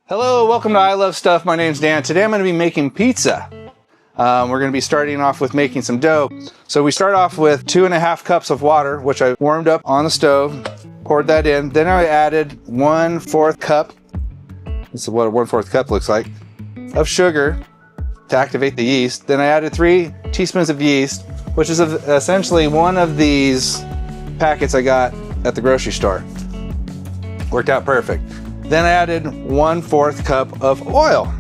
Hello, welcome to I Love Stuff. My name's Dan. Today I'm going to be making pizza. We're going to be starting off with making some dough. So we start off with 2.5 cups of water, which I warmed up on the stove, poured that in. Then I added 1/4 cup, this is what a 1/4 cup looks like, of sugar to activate the yeast. Then I added 3 teaspoons of yeast, which is essentially one of these packets I got at the grocery store. Worked out perfect. Then I added 1/4 cup of oil.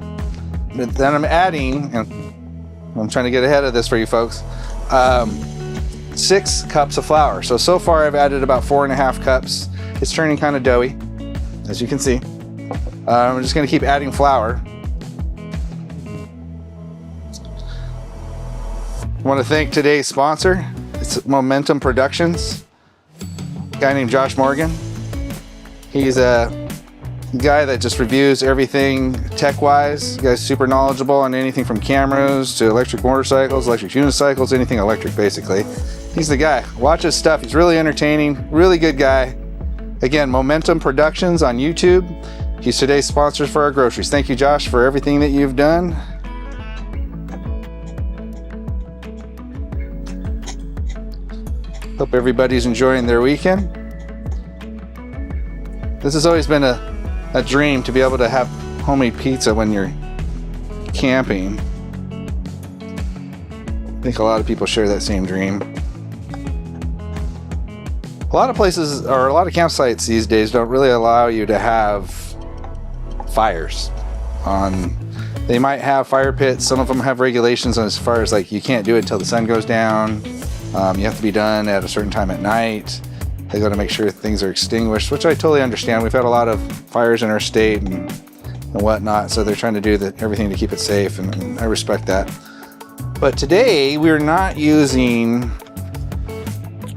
Then I'm adding, and I'm trying to get ahead of this for you folks, 6 cups of flour. So far I've added about 4.5 cups. It's turning kind of doughy, as you can see. I'm just gonna keep adding flour. I want to thank today's sponsor. It's Momentum Productions. A guy named Josh Morgan. He's a guy that just reviews everything tech-wise. The guy's super knowledgeable on anything from cameras to electric motorcycles, electric unicycles, anything electric basically. He's the guy. Watch his stuff. He's really entertaining, really good guy. Again, Momentum Productions on YouTube. He's today's sponsor for our groceries. Thank you, Josh, for everything that you've done. Hope everybody's enjoying their weekend. This has always been a dream, to be able to have homemade pizza when you're camping. I think a lot of people share that same dream. A lot of places, or a lot of campsites these days, don't really allow you to have fires on. They might have fire pits. Some of them have regulations on as far as like you can't do it until the sun goes down. You have to be done at a certain time at night. They got to make sure things are extinguished, which I totally understand. We've had a lot of fires in our state and whatnot, so they're trying to do everything to keep it safe, and I respect that. But today we're not using,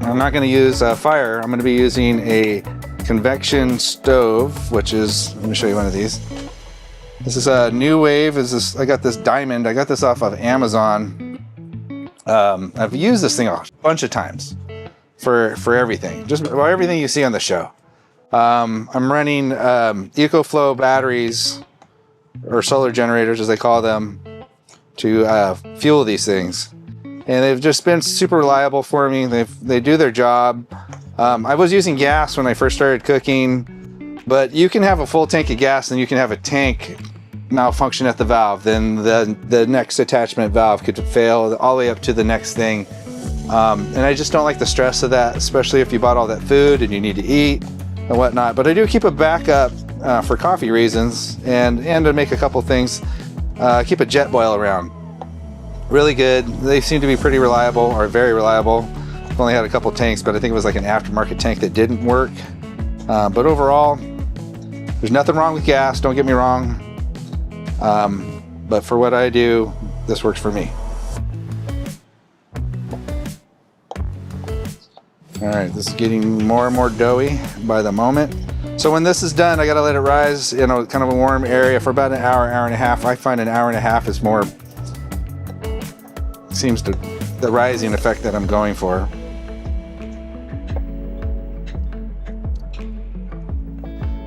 I'm not going to use fire. I'm going to be using a convection stove, which is, let me show you one of these. This is a New Wave. I got this diamond. I got this off of Amazon. I've used this thing a bunch of times. For everything, just everything you see on the show. I'm running EcoFlow batteries, or solar generators as they call them, to fuel these things, and they've just been super reliable for me. They do their job. I was using gas when I first started cooking, but you can have a full tank of gas and you can have a tank malfunction at the valve. Then the next attachment valve could fail all the way up to the next thing. And I just don't like the stress of that, especially if you bought all that food and you need to eat and whatnot. But I do keep a backup for coffee reasons, and to make a couple things. Keep a jet boil around. Really good. They seem to be pretty reliable, or very reliable. I've only had a couple tanks, but I think it was like an aftermarket tank that didn't work. But overall, there's nothing wrong with gas, don't get me wrong. But for what I do, this works for me. All right, this is getting more and more doughy by the moment. So when this is done, I gotta let it rise in a kind of a warm area for about an hour, hour and a half. I find an hour and a half is more, seems to, the rising effect that I'm going for.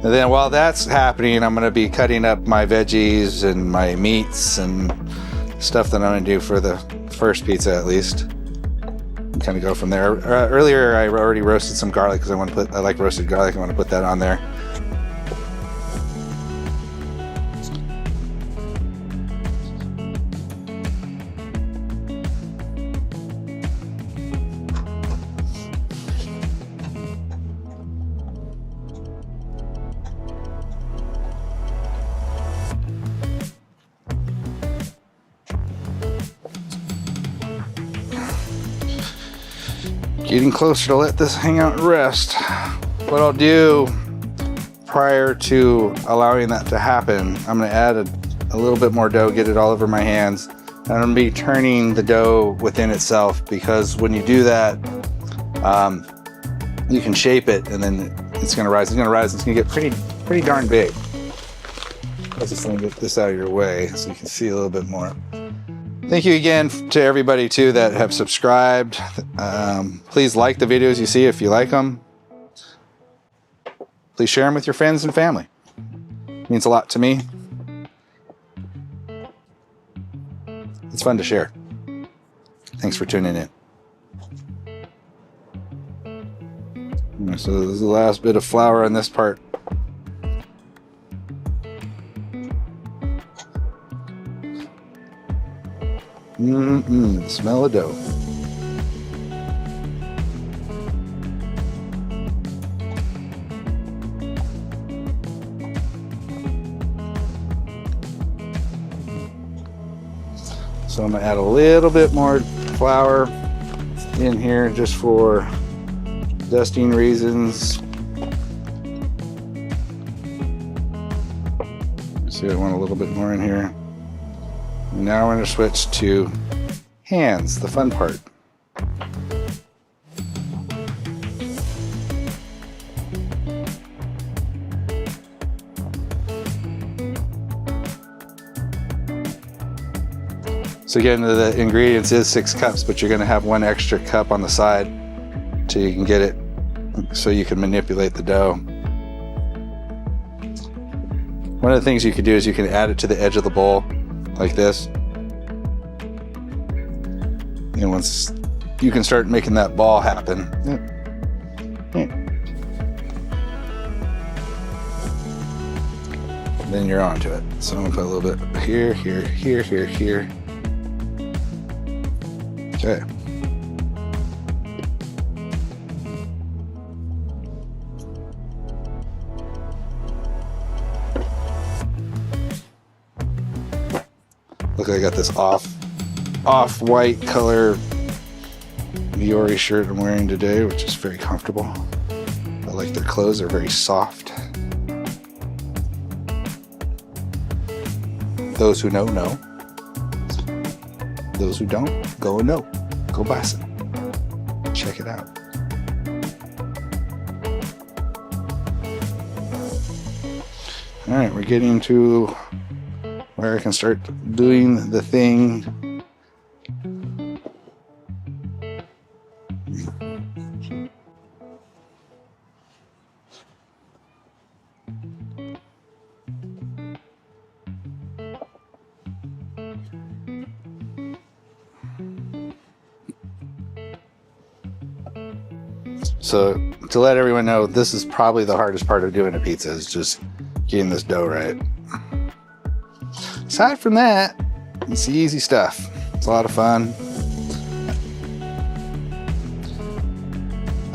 And then while that's happening, I'm gonna be cutting up my veggies and my meats and stuff that I'm gonna do for the first pizza at least. Kind of go from there. Earlier I already roasted some garlic because I like roasted garlic. I want to put that on there. Getting closer to let this hang out and rest. What I'll do prior to allowing that to happen, I'm going to add a little bit more dough, get it all over my hands. And I'm going to be turning the dough within itself, because when you do that, you can shape it, and then it's going to rise. It's going to rise. It's going to get pretty darn big. Let's just let me get this out of your way so you can see a little bit more. Thank you again to everybody too that have subscribed. Please like the videos you see if you like them. Please share them with your friends and family. It means a lot to me. fun to share. Thanks for tuning in. So this is the last bit of flour on this part. Smell of dough. So I'm gonna add a little bit more flour in here just for dusting reasons. See, I want a little bit more in here. And now we're going to switch to hands, the fun part. So again, the ingredients is 6 cups, but you're going to have 1 extra cup on the side so you can get it, so you can manipulate the dough. One of the things you could do is you can add it to the edge of the bowl like this. And once you can start making that ball happen. Then you're onto it. So I'm gonna put a little bit here, here, here, here, here. Okay. Look, I got this off-white color Viore shirt I'm wearing today, which is very comfortable. I like their clothes, they're very soft. Those who know, know. Those who don't, go and know. Go buy some. Check it out. All right, we're getting to where I can start doing the thing. So to let everyone know, this is probably the hardest part of doing a pizza, is just getting this dough right. Aside from that, it's the easy stuff. It's a lot of fun.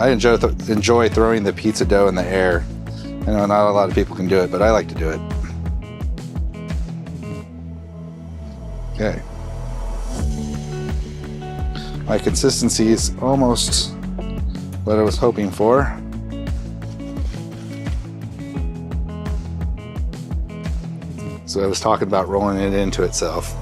I enjoy throwing the pizza dough in the air. I know not a lot of people can do it, but I like to do it. Okay. My consistency is almost what I was hoping for. So I was talking about rolling it into itself.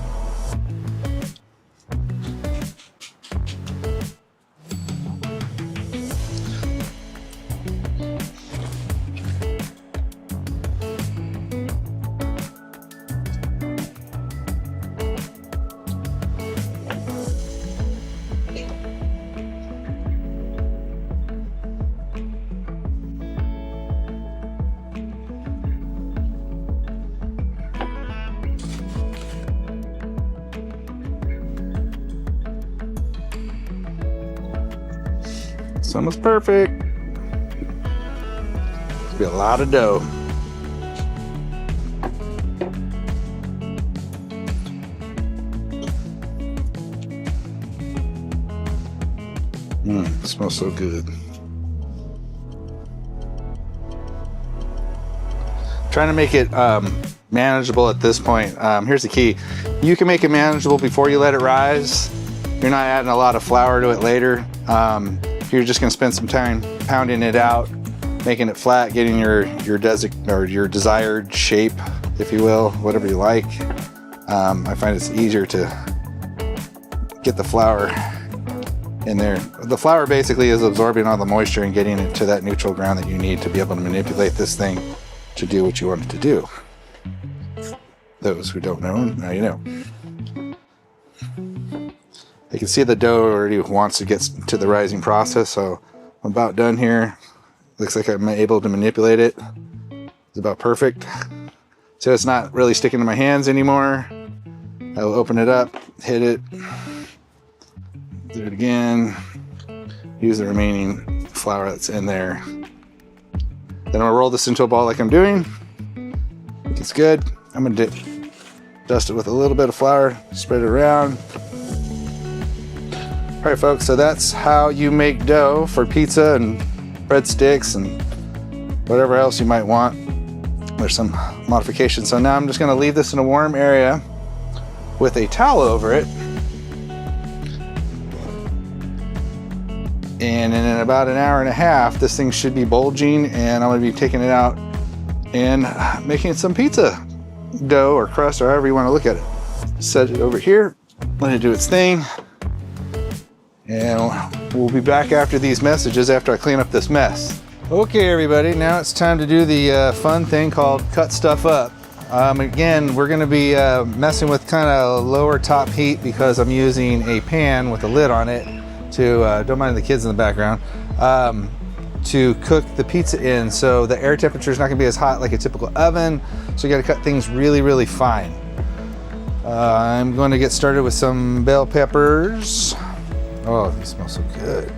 It's almost perfect. It's be a lot of dough. It smells so good. Trying to make it manageable at this point. Here's the key. You can make it manageable before you let it rise. You're not adding a lot of flour to it later. You're just going to spend some time pounding it out, making it flat, getting your desired shape, if you will, whatever you like. I find it's easier to get the flour in there. The flour basically is absorbing all the moisture and getting it to that neutral ground that you need to be able to manipulate this thing to do what you want it to do. Those who don't know, now you know. You can see the dough already wants to get to the rising process, so I'm about done here. Looks like I'm able to manipulate it. It's about perfect. So it's not really sticking to my hands anymore. I'll open it up, hit it, do it again, use the remaining flour that's in there. Then I'm gonna roll this into a ball like I'm doing. It's good. I'm gonna dust it with a little bit of flour, spread it around. All right, folks, so that's how you make dough for pizza and breadsticks and whatever else you might want. There's some modifications. So now I'm just gonna leave this in a warm area with a towel over it. And in about an hour and a half, this thing should be bulging, and I'm gonna be taking it out and making some pizza dough or crust or however you wanna look at it. Set it over here, let it do its thing. And we'll be back after these messages after I clean up this mess. Okay, everybody, now it's time to do the fun thing called cut stuff up. Again, we're gonna be messing with kind of lower top heat because I'm using a pan with a lid on it to, don't mind the kids in the background, to cook the pizza in. So the air temperature is not gonna be as hot like a typical oven. So you gotta cut things really, really fine. I'm going to get started with some bell peppers. Oh, these smell so good.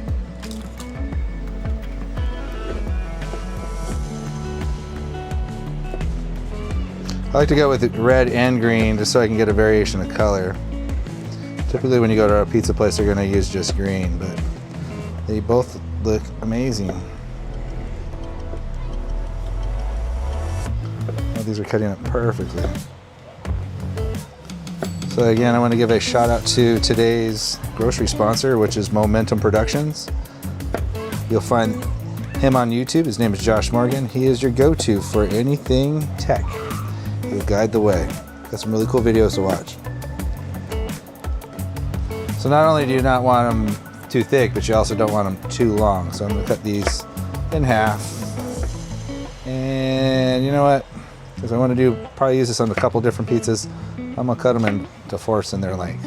I like to go with red and green just so I can get a variation of color. Typically when you go to a pizza place, they're gonna use just green, but they both look amazing. Oh, these are cutting up perfectly. So again, I want to give a shout out to today's grocery sponsor, which is Momentum Productions. You'll find him on YouTube. His name is Josh Morgan. He is your go-to for anything tech. He'll guide the way. Got some really cool videos to watch. So not only do you not want them too thick, but you also don't want them too long. So I'm gonna cut these in half. And you know what? Because I want to probably use this on a couple different pizzas, I'm gonna cut them into fourths in their length.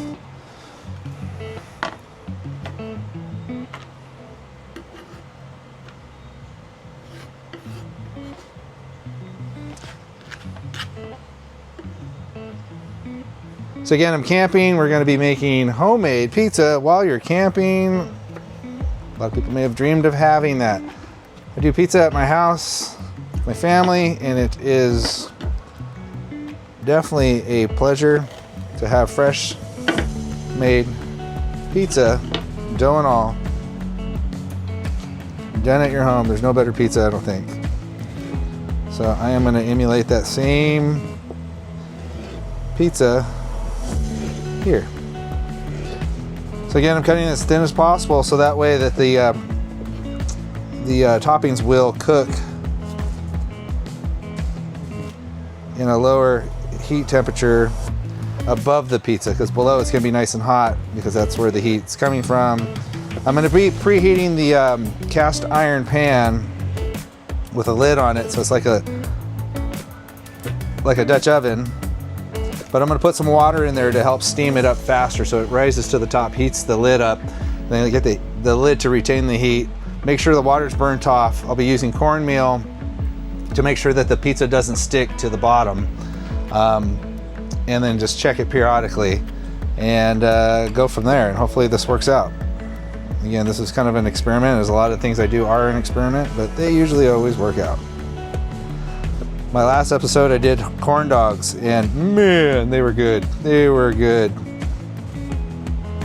So again, I'm camping. We're going to be making homemade pizza while you're camping. A lot of people may have dreamed of having that. I do pizza at my house, my family, and it is definitely a pleasure to have fresh made pizza, dough and all, done at your home. There's no better pizza, I don't think. So I am going to emulate that same pizza here. So again, I'm cutting it as thin as possible so that way that the toppings will cook in a lower heat temperature above the pizza, because below it's going to be nice and hot because that's where the heat's coming from. I'm going to be preheating the cast iron pan with a lid on it, so it's like a Dutch oven. But I'm going to put some water in there to help steam it up faster so it rises to the top, heats the lid up. Then I get the lid to retain the heat. Make sure the water's burnt off. I'll be using cornmeal to make sure that the pizza doesn't stick to the bottom. And then just check it periodically and go from there. And hopefully this works out. Again, this is kind of an experiment. There's a lot of things I do are an experiment, but they usually always work out. My last episode I did corn dogs, and man, they were good. They were good.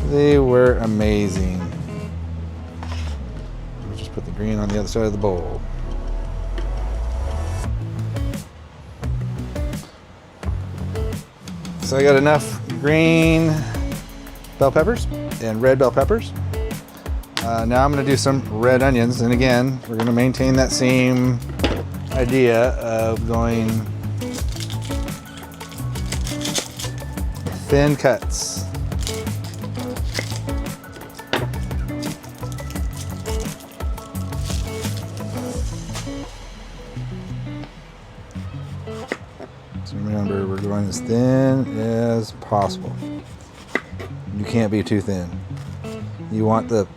They were amazing. I'll just put the green on the other side of the bowl. So I got enough green bell peppers and red bell peppers. Now I'm going to do some red onions, and again, we're going to maintain that same idea of going thin cuts. So remember, we're going as thin as possible. You can't be too thin. You want the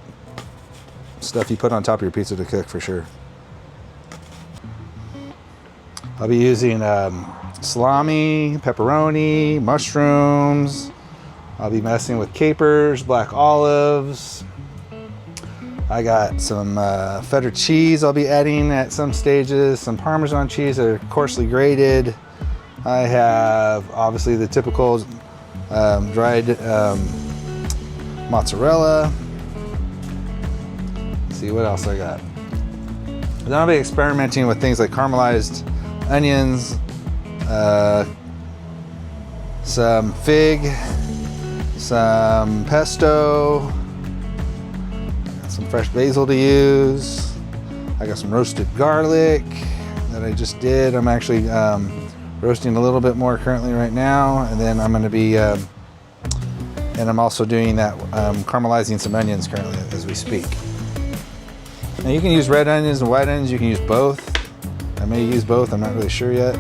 stuff you put on top of your pizza to cook for sure. I'll be using salami, pepperoni, mushrooms, I'll be messing with capers, black olives. I got some feta cheese I'll be adding at some stages, some Parmesan cheese that are coarsely grated. I have obviously the typical dried mozzarella. Let's see what else I got. Then I'll be experimenting with things like caramelized onions, some fig, some pesto, some fresh basil to use. I got some roasted garlic that I just did. I'm actually roasting a little bit more currently right now, and then I'm going to be and I'm also doing that caramelizing some onions currently as we speak. Now you can use red onions and white onions, you can use both. I may use both, I'm not really sure yet.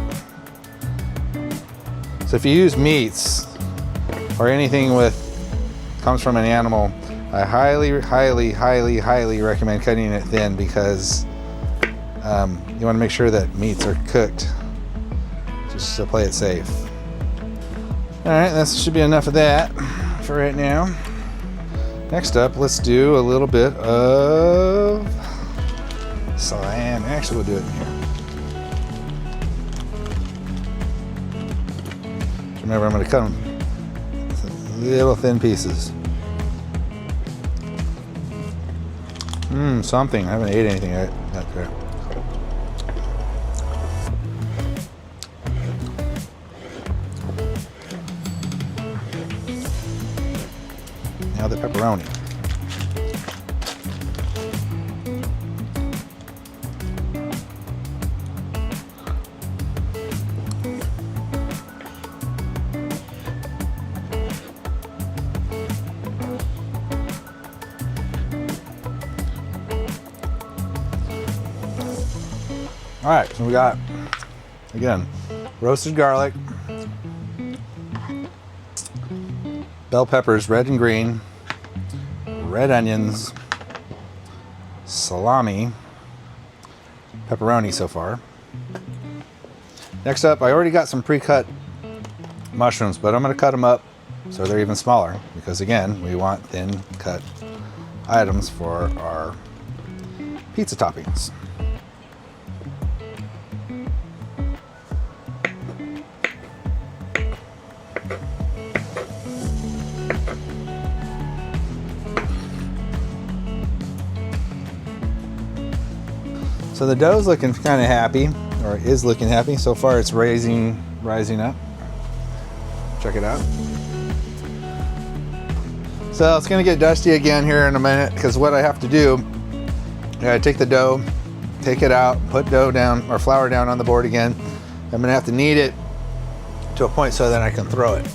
So if you use meats or anything comes from an animal, I highly recommend cutting it thin, because you want to make sure that meats are cooked, just to play it safe. All right, that should be enough of that for right now. Next up, let's do a little bit of salami. Actually, we'll do it in here. Remember, I'm going to cut them into little thin pieces. Something. I haven't ate anything yet. Not there. Now the pepperoni. All right, so we got, again, roasted garlic, bell peppers, red and green, red onions, salami, pepperoni so far. Next up, I already got some pre-cut mushrooms, but I'm going to cut them up so they're even smaller, because again, we want thin cut items for our pizza toppings. So the dough's looking kind of happy, or is looking happy. So far it's rising up. Check it out. So it's gonna get dusty again here in a minute, because what I have to do, I gotta take the dough, take it out, put dough down or flour down on the board again. I'm gonna have to knead it to a point so that I can throw it,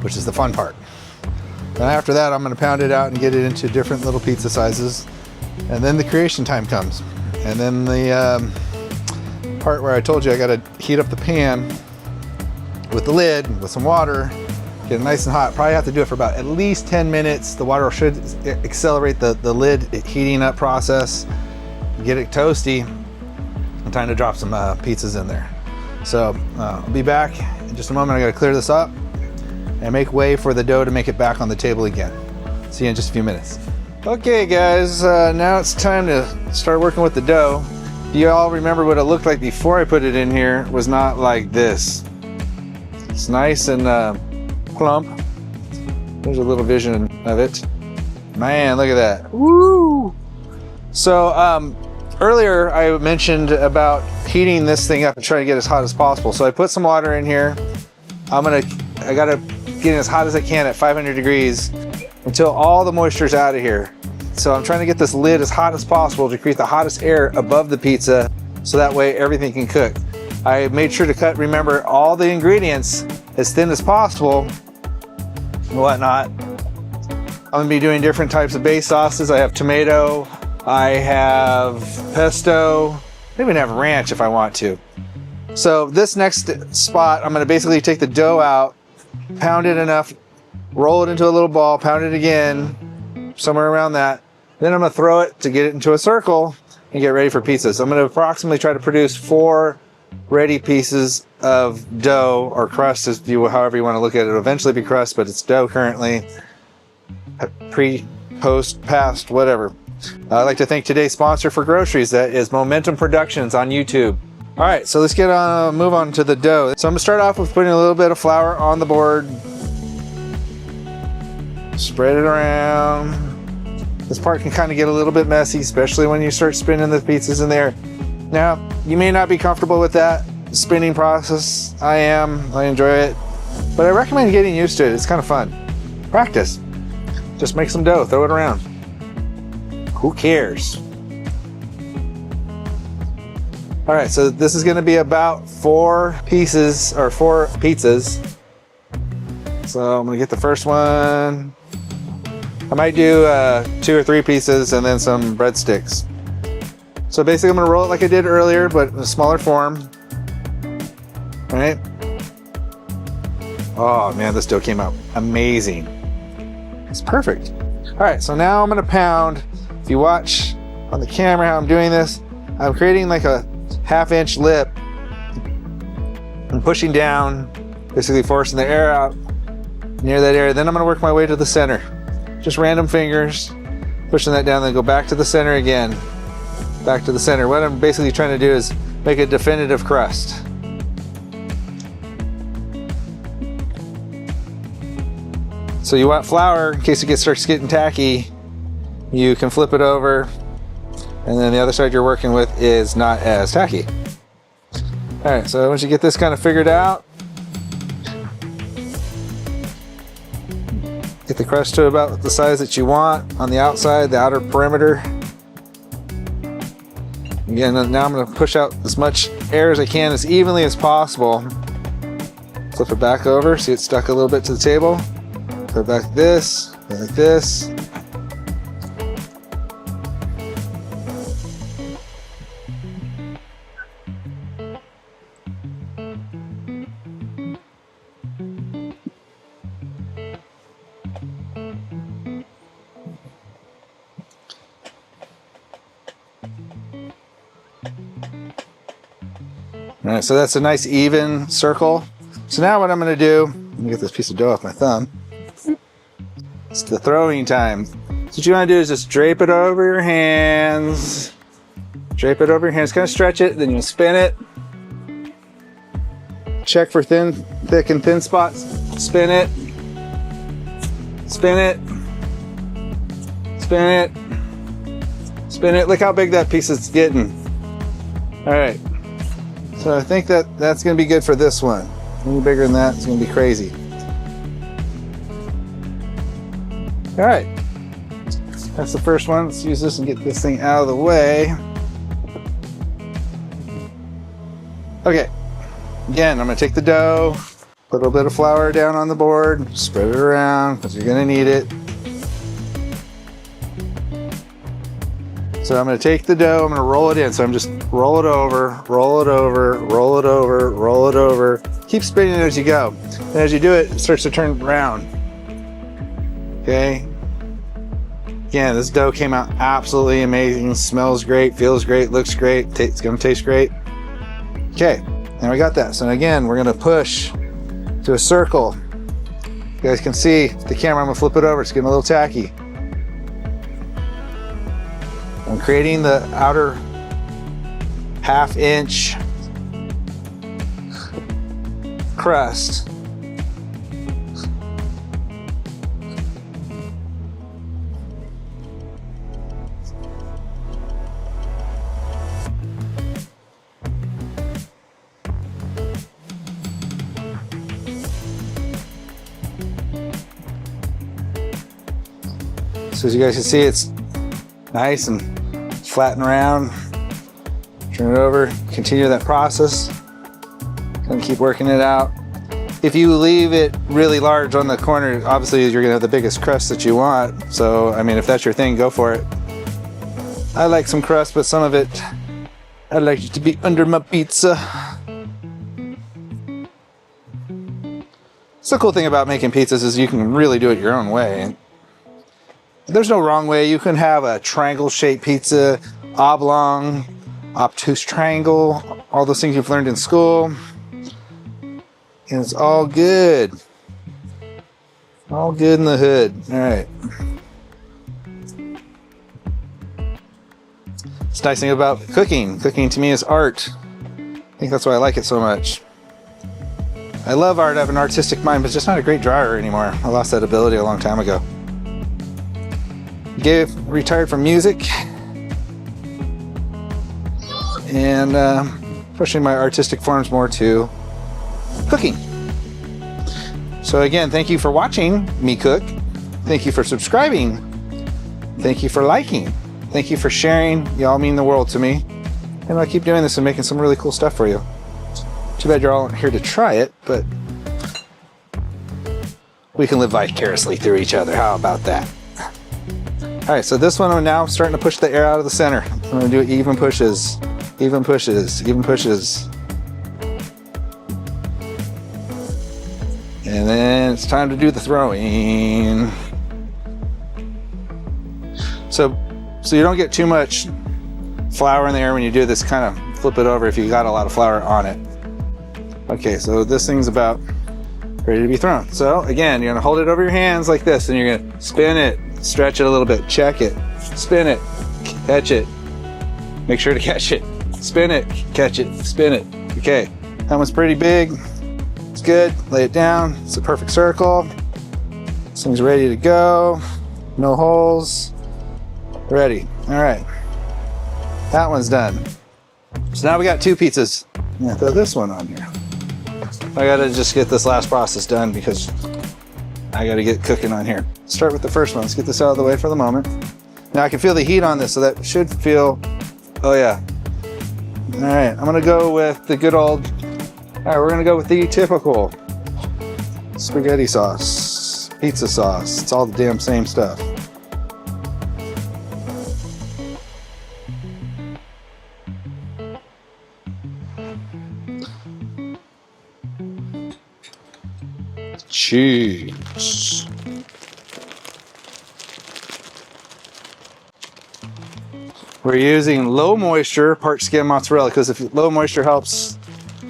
which is the fun part. Then after that, I'm gonna pound it out and get it into different little pizza sizes. And then the creation time comes. And then the part where I told you I gotta heat up the pan with the lid with some water, get it nice and hot. Probably have to do it for about at least 10 minutes. The water should accelerate the lid heating up process, get it toasty, and time to drop some pizzas in there. So I'll be back in just a moment. I gotta clear this up and make way for the dough to make it back on the table again. See you in just a few minutes. Okay guys, now it's time to start working with the dough. You all remember what it looked like before I put it in here. It was not like this. It's nice and plump. There's a little vision of it. Man, look at that. Woo! So earlier I mentioned about heating this thing up and trying to get as hot as possible. So I put some water in here. I gotta get it as hot as I can at 500 degrees until all the moisture's out of here. So I'm trying to get this lid as hot as possible to create the hottest air above the pizza, so that way everything can cook. I made sure to cut, remember, all the ingredients as thin as possible and whatnot. I'm gonna be doing different types of base sauces. I have tomato, I have pesto, I even have ranch if I want to. So this next spot, I'm gonna basically take the dough out, pound it enough, roll it into a little ball, pound it again, somewhere around that. Then I'm gonna throw it to get it into a circle and get ready for pizzas. I'm gonna approximately try to produce 4 ready pieces of dough or crust, as you, however you want to look at it. It'll eventually be crust, but it's dough currently. Pre, post, past, whatever. I'd like to thank today's sponsor for groceries. That is Momentum Productions on YouTube. All right, so let's get on, move on to the dough. So I'm gonna start off with putting a little bit of flour on the board. Spread it around. This part can kind of get a little bit messy, especially when you start spinning the pizzas in there. Now, you may not be comfortable with that spinning process. I am, I enjoy it, but I recommend getting used to it. It's kind of fun. Practice. Just make some dough, throw it around. Who cares? All right, so this is gonna be about 4 pieces, or 4 pizzas. So I'm gonna get the first one. I might do 2 or 3 pieces and then some breadsticks. So basically I'm gonna roll it like I did earlier, but in a smaller form. All right. Oh man, this dough came out amazing. It's perfect. All right, so now I'm gonna pound. If you watch on the camera how I'm doing this, I'm creating like a 1/2 inch lip and pushing down, basically forcing the air out near that area. Then I'm gonna work my way to the center. Just random fingers, pushing that down, then go back to the center again. Back to the center. What I'm basically trying to do is make a definitive crust. So you want flour, in case it starts getting tacky, you can flip it over, and then the other side you're working with is not as tacky. All right, so once you get this kind of figured out, get the crust to about the size that you want on the outside, the outer perimeter. Again, now I'm gonna push out as much air as I can as evenly as possible. Flip it back over, see it's stuck a little bit to the table. Put it back like this, like this. All right, so that's a nice even circle. So now what I'm gonna do, let me get this piece of dough off my thumb. It's the throwing time. So what you wanna do is just drape it over your hands. Drape it over your hands, kind of stretch it, then you'll spin it. Check for thick and thin spots. Spin it. Spin it. Spin it. Spin it. Look how big that piece is getting. All right. So I think that's gonna be good for this one. Any bigger than that, it's gonna be crazy. All right, that's the first one. Let's use this and get this thing out of the way. Okay, again, I'm gonna take the dough, put a little bit of flour down on the board, spread it around, because you're gonna need it. So I'm gonna take the dough, I'm gonna roll it in. So I'm just roll it over, roll it over, roll it over, roll it over. Keep spinning it as you go. And as you do it, it starts to turn round. Okay. Again, this dough came out absolutely amazing. Smells great, feels great, looks great. It's gonna taste great. Okay, and we got that. So again, we're gonna push to a circle. You guys can see the camera, I'm gonna flip it over. It's getting a little tacky. I'm creating the outer 1/2 inch crust. So as you guys can see, it's nice and flat and round. Turn it over, continue that process. Gonna keep working it out. If you leave it really large on the corner, obviously you're gonna have the biggest crust that you want. So, I mean, if that's your thing, go for it. I like some crust, but some of it, I'd like it to be under my pizza. So the cool thing about making pizzas is you can really do it your own way. There's no wrong way. You can have a triangle-shaped pizza, oblong, obtuse triangle, all those things you've learned in school. And it's all good. All good in the hood. All right. It's the nice thing about cooking. Cooking to me is art. I think that's why I like it so much. I love art. I have an artistic mind, but it's just not a great drawer anymore. I lost that ability a long time ago. Retired from music. And pushing my artistic forms more to cooking. So again, thank you for watching me cook. Thank you for subscribing. Thank you for liking. Thank you for sharing. Y'all mean the world to me. And I'll keep doing this and making some really cool stuff for you. Too bad you're all here to try it, but we can live vicariously through each other. How about that? All right, so this one I'm now starting to push the air out of the center. I'm gonna do even pushes, even pushes, even pushes. And then it's time to do the throwing. So you don't get too much flour in there when you do this, kind of flip it over if you got a lot of flour on it. Okay, so this thing's about ready to be thrown. So again, you're gonna hold it over your hands like this and you're gonna spin it, stretch it a little bit, check it, spin it, catch it, make sure to catch it, spin it, catch it, spin it. Okay, that one's pretty big. It's good, lay it down. It's a perfect circle. This thing's ready to go. No holes. Ready. All right. That one's done. So now we got two pizzas. I'm gonna throw this one on here. I gotta just get this last process done because I gotta get cooking on here. Start with the first one. Let's get this out of the way for the moment. Now I can feel the heat on this, so that should feel, oh yeah. All right, I'm gonna go with the good old, all right, we're gonna go with the typical spaghetti sauce, pizza sauce. It's all the damn same stuff. Cheese. We're using low moisture part skim mozzarella because if low moisture helps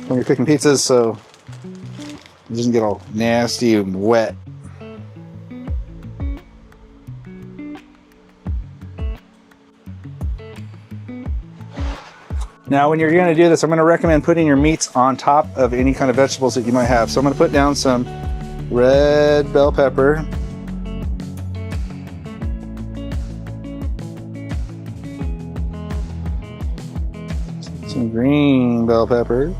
when you're cooking pizzas, so it doesn't get all nasty and wet. Now when you're going to do this, I'm going to recommend putting your meats on top of any kind of vegetables that you might have. So I'm going to put down some red bell pepper. Some green bell pepper.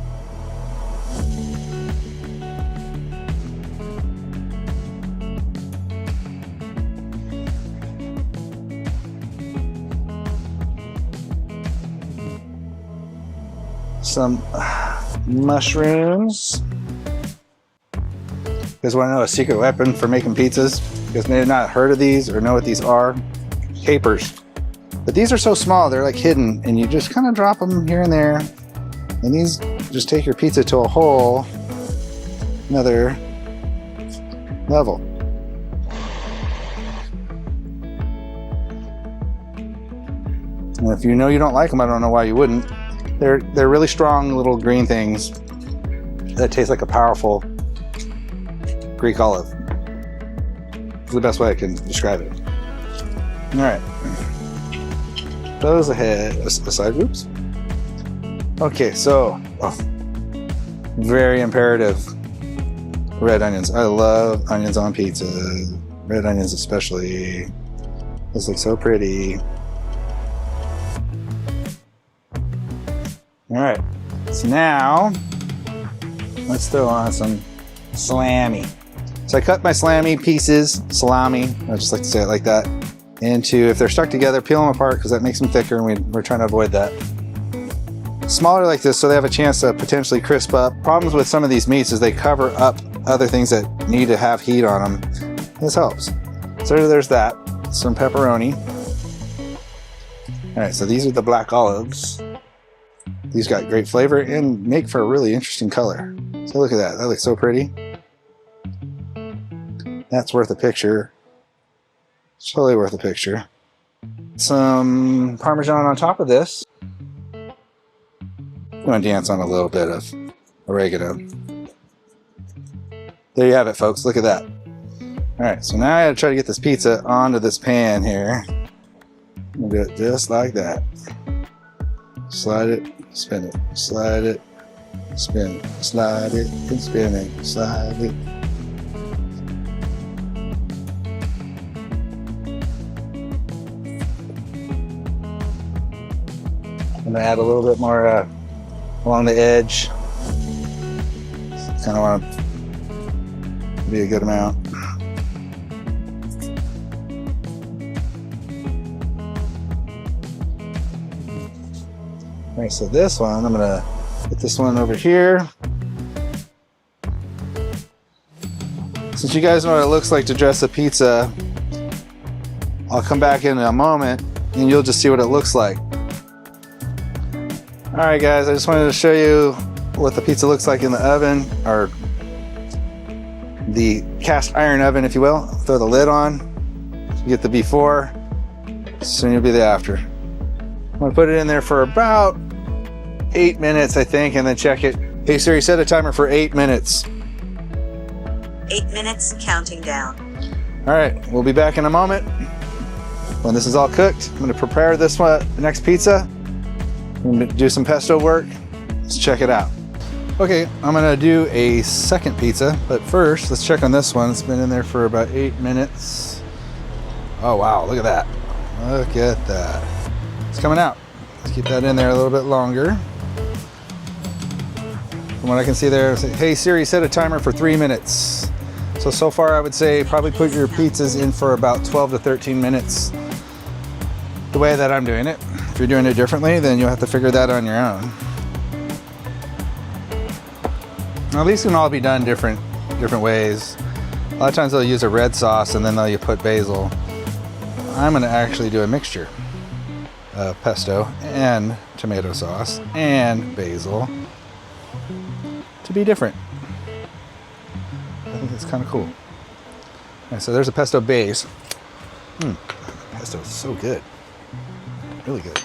Some mushrooms. You guys want to know a secret weapon for making pizzas? You guys may have not heard of these or know what these are. Capers. But these are so small, they're like hidden, and you just kind of drop them here and there. And these just take your pizza to a whole another level. And if you know you don't like them, I don't know why you wouldn't. They're really strong little green things that taste like a powerful Greek olive. It's the best way I can describe it. All right, those aside. Oops. Okay, so very imperative. Red onions. I love onions on pizza. Red onions especially. This looks so pretty. All right, so now let's throw on some salami. So I cut my salami pieces, salami, I just like to say it like that, into, if they're stuck together, peel them apart because that makes them thicker and we're trying to avoid that. Smaller like this so they have a chance to potentially crisp up. Problems with some of these meats is they cover up other things that need to have heat on them. This helps. So there's that, some pepperoni. All right, so these are the black olives. These got great flavor and make for a really interesting color. So look at that, that looks so pretty. That's worth a picture. It's totally worth a picture. Some Parmesan on top of this. I'm gonna dance on a little bit of oregano. There you have it, folks. Look at that. All right, so now I gotta try to get this pizza onto this pan here. I'm gonna do it just like that. Slide it, spin it, slide it, spin it, slide it, and spin it, slide it. I'm gonna add a little bit more along the edge. Kind of want to be a good amount. All right, so this one, I'm gonna put this one over here. Since you guys know what it looks like to dress a pizza, I'll come back in a moment and you'll just see what it looks like. All right, guys, I just wanted to show you what the pizza looks like in the oven, or the cast iron oven, if you will. Throw the lid on, you get the before, soon you'll be the after. I'm gonna put it in there for about 8 minutes, I think, and then check it. Hey Siri, set a timer for 8 minutes. 8 minutes, counting down. All right, we'll be back in a moment. When this is all cooked, I'm gonna prepare this one, the next pizza. I'm gonna do some pesto work. Let's check it out. Okay, I'm gonna do a second pizza, but first, let's check on this one. It's been in there for about 8 minutes. Oh wow, look at that. Look at that. It's coming out. Let's keep that in there a little bit longer. From what I can see there, say, hey Siri, set a timer for 3 minutes. So far I would say probably put your pizzas in for about 12 to 13 minutes. The way that I'm doing it. If you're doing it differently, then you'll have to figure that on your own. Now these can all be done different ways. A lot of times they'll use a red sauce and then they'll put basil. I'm gonna actually do a mixture of pesto and tomato sauce and basil to be different. I think it's kind of cool. Right, so there's a pesto base. Pesto is so good. Really good.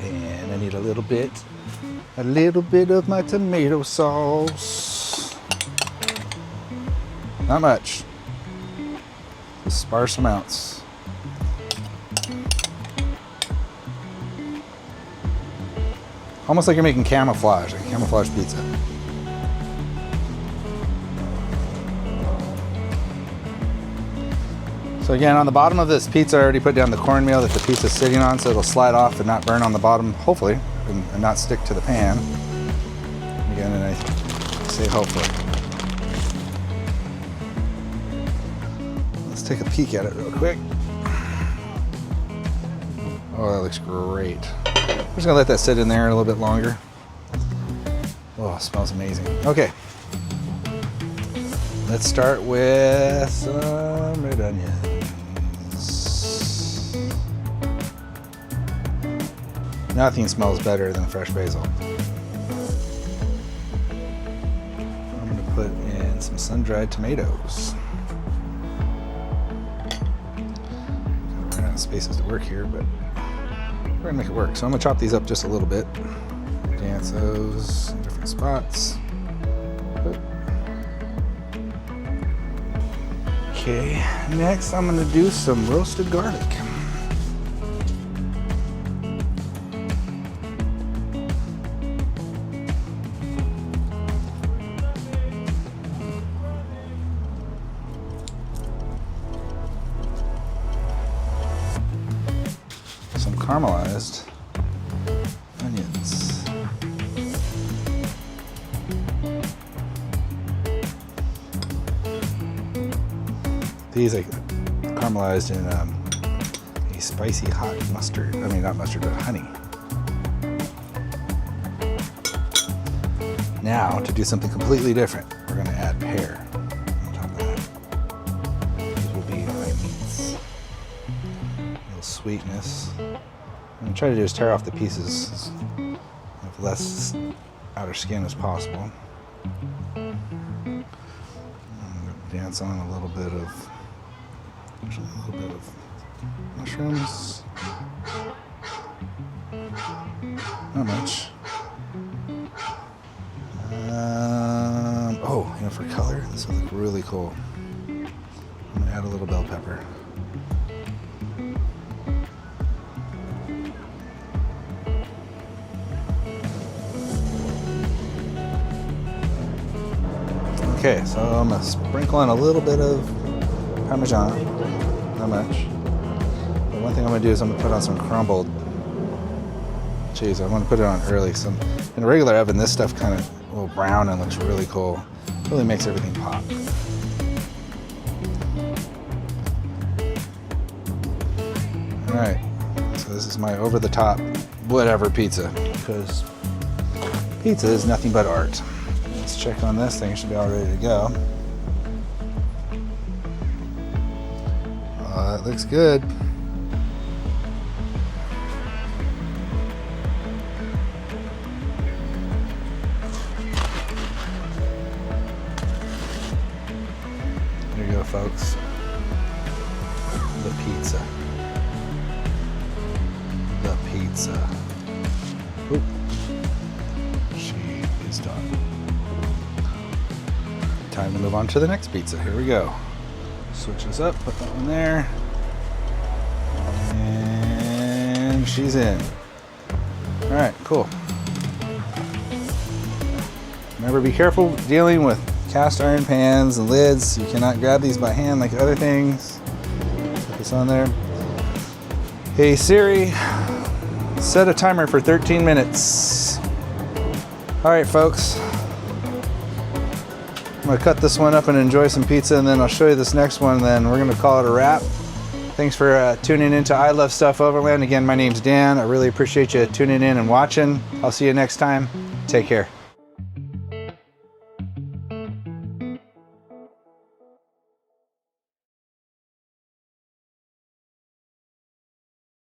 And I need a little bit of my tomato sauce. Not much. Just sparse amounts. Almost like you're making camouflage, like camouflage pizza. So again, on the bottom of this pizza, I already put down the cornmeal that the pizza's sitting on, so it'll slide off and not burn on the bottom, hopefully, and not stick to the pan. Again, and I say hopefully. Let's take a peek at it real quick. Oh, that looks great. I'm just gonna let that sit in there a little bit longer. Oh, it smells amazing. Okay. Let's start with some red onions. Nothing smells better than fresh basil. I'm gonna put in some sun-dried tomatoes. Kind of running out of spaces to work here, but we're gonna make it work. So I'm gonna chop these up just a little bit. Dance those in different spots. Okay, next I'm gonna do some roasted garlic. Some caramelized onions. These are caramelized in a spicy hot mustard. I mean, not mustard, but honey. Now, to do something completely different, we're going to add pear on top of that. These will be my meats. A little sweetness. What I'm going to try to do is tear off the pieces with less outer skin as possible. I'm going to dance on a little bit of mushrooms. Not much. Oh, you know know, for color, this would look really cool. I'm gonna add a little bell pepper. Okay, so I'm gonna sprinkle on a little bit of Parmesan, not much. But one thing I'm gonna do is I'm gonna put on some crumbled cheese. I want to put it on early. In a regular oven, this stuff kind of a little brown and looks really cool. Really makes everything pop. All right, so this is my over-the-top whatever pizza, because pizza is nothing but art. Let's check on this thing. It should be all ready to go. Oh, that looks good. There you go, folks. The pizza. The pizza. Oop. She is done. Time to move on to the next pizza. Here we go. Switch this up, put that one there. And she's in. All right, cool. Remember, be careful dealing with cast iron pans and lids. You cannot grab these by hand like other things. Put this on there. Hey Siri, set a timer for 13 minutes. All right, folks. I'm gonna cut this one up and enjoy some pizza, and then I'll show you this next one, then we're gonna call it a wrap. Thanks for tuning in to I Love Stuff Overland. Again, my name's Dan. I really appreciate you tuning in and watching. I'll see you next time. Take care.